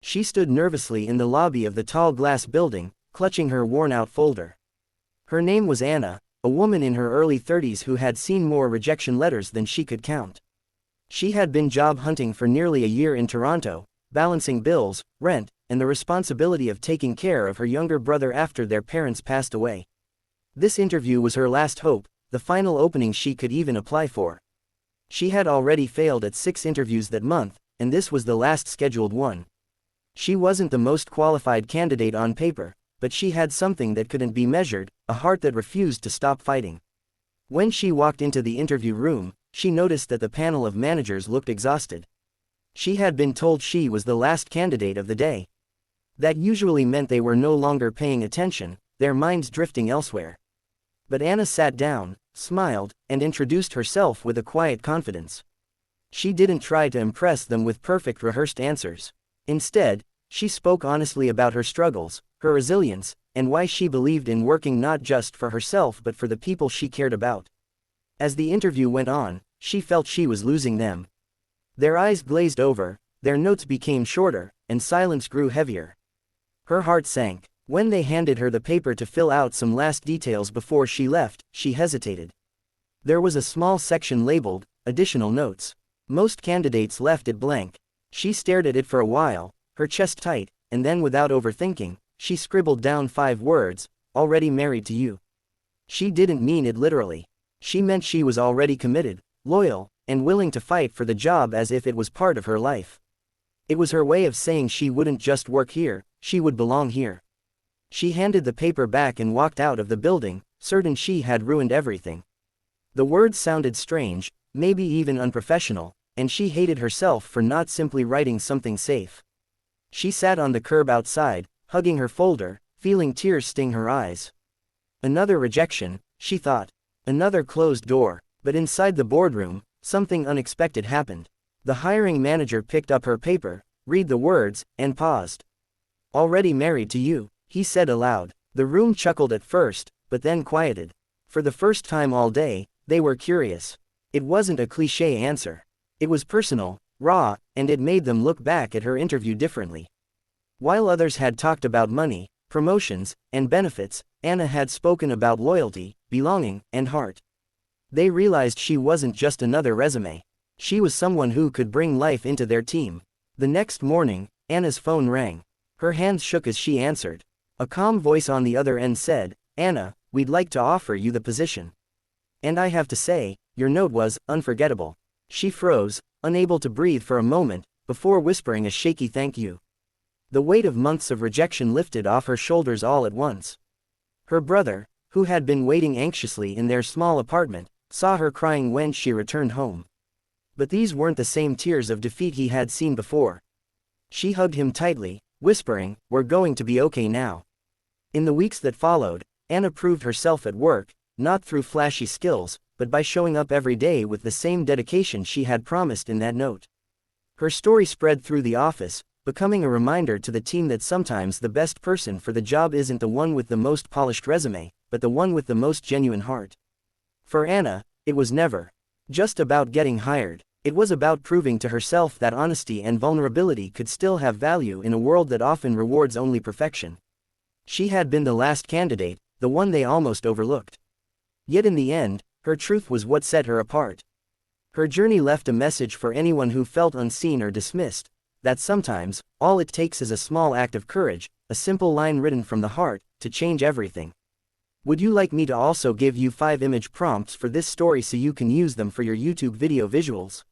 She stood nervously in the lobby of the tall glass building, clutching her worn-out folder. Her name was Anna, a woman in her early 30s who had seen more rejection letters than she could count. She had been job hunting for nearly a year in Toronto, balancing bills, rent, and the responsibility of taking care of her younger brother after their parents passed away. This interview was her last hope, the final opening she could even apply for. She had already failed at 6 interviews that month, and this was the last scheduled one. She wasn't the most qualified candidate on paper, but she had something that couldn't be measured, a heart that refused to stop fighting. When she walked into the interview room, she noticed that the panel of managers looked exhausted. She had been told she was the last candidate of the day. That usually meant they were no longer paying attention, their minds drifting elsewhere. But Anna sat down, smiled, and introduced herself with a quiet confidence. She didn't try to impress them with perfect rehearsed answers. Instead, she spoke honestly about her struggles, her resilience, and why she believed in working not just for herself but for the people she cared about. As the interview went on, she felt she was losing them. Their eyes glazed over, their notes became shorter, and silence grew heavier. Her heart sank. When they handed her the paper to fill out some last details before she left, she hesitated. There was a small section labeled, "Additional Notes." Most candidates left it blank. She stared at it for a while, her chest tight, and then without overthinking, she scribbled down 5 words, "Already married to you." She didn't mean it literally. She meant she was already committed, loyal, and willing to fight for the job as if it was part of her life. It was her way of saying she wouldn't just work here, she would belong here. She handed the paper back and walked out of the building, certain she had ruined everything. The words sounded strange, maybe even unprofessional, and she hated herself for not simply writing something safe. She sat on the curb outside, hugging her folder, feeling tears sting her eyes. Another rejection, she thought. Another closed door, but inside the boardroom, something unexpected happened. The hiring manager picked up her paper, read the words, and paused. "Already married to you," he said aloud. The room chuckled at first, but then quieted. For the first time all day, they were curious. It wasn't a cliché answer. It was personal, raw, and it made them look back at her interview differently. While others had talked about money, promotions, and benefits, Anna had spoken about loyalty, belonging, and heart. They realized she wasn't just another resume. She was someone who could bring life into their team. The next morning, Anna's phone rang. Her hands shook as she answered. A calm voice on the other end said, "Anna, we'd like to offer you the position. And I have to say, your note was unforgettable." She froze, unable to breathe for a moment, before whispering a shaky thank you. The weight of months of rejection lifted off her shoulders all at once. Her brother, who had been waiting anxiously in their small apartment, saw her crying when she returned home. But these weren't the same tears of defeat he had seen before. She hugged him tightly, whispering, "We're going to be okay now." In the weeks that followed, Anna proved herself at work, not through flashy skills, but by showing up every day with the same dedication she had promised in that note. Her story spread through the office, becoming a reminder to the team that sometimes the best person for the job isn't the one with the most polished resume, but the one with the most genuine heart. For Anna, it was never just about getting hired. It was about proving to herself that honesty and vulnerability could still have value in a world that often rewards only perfection. She had been the last candidate, the one they almost overlooked. Yet in the end, her truth was what set her apart. Her journey left a message for anyone who felt unseen or dismissed, that sometimes, all it takes is a small act of courage, a simple line written from the heart, to change everything. Would you like me to also give you 5 image prompts for this story so you can use them for your YouTube video visuals?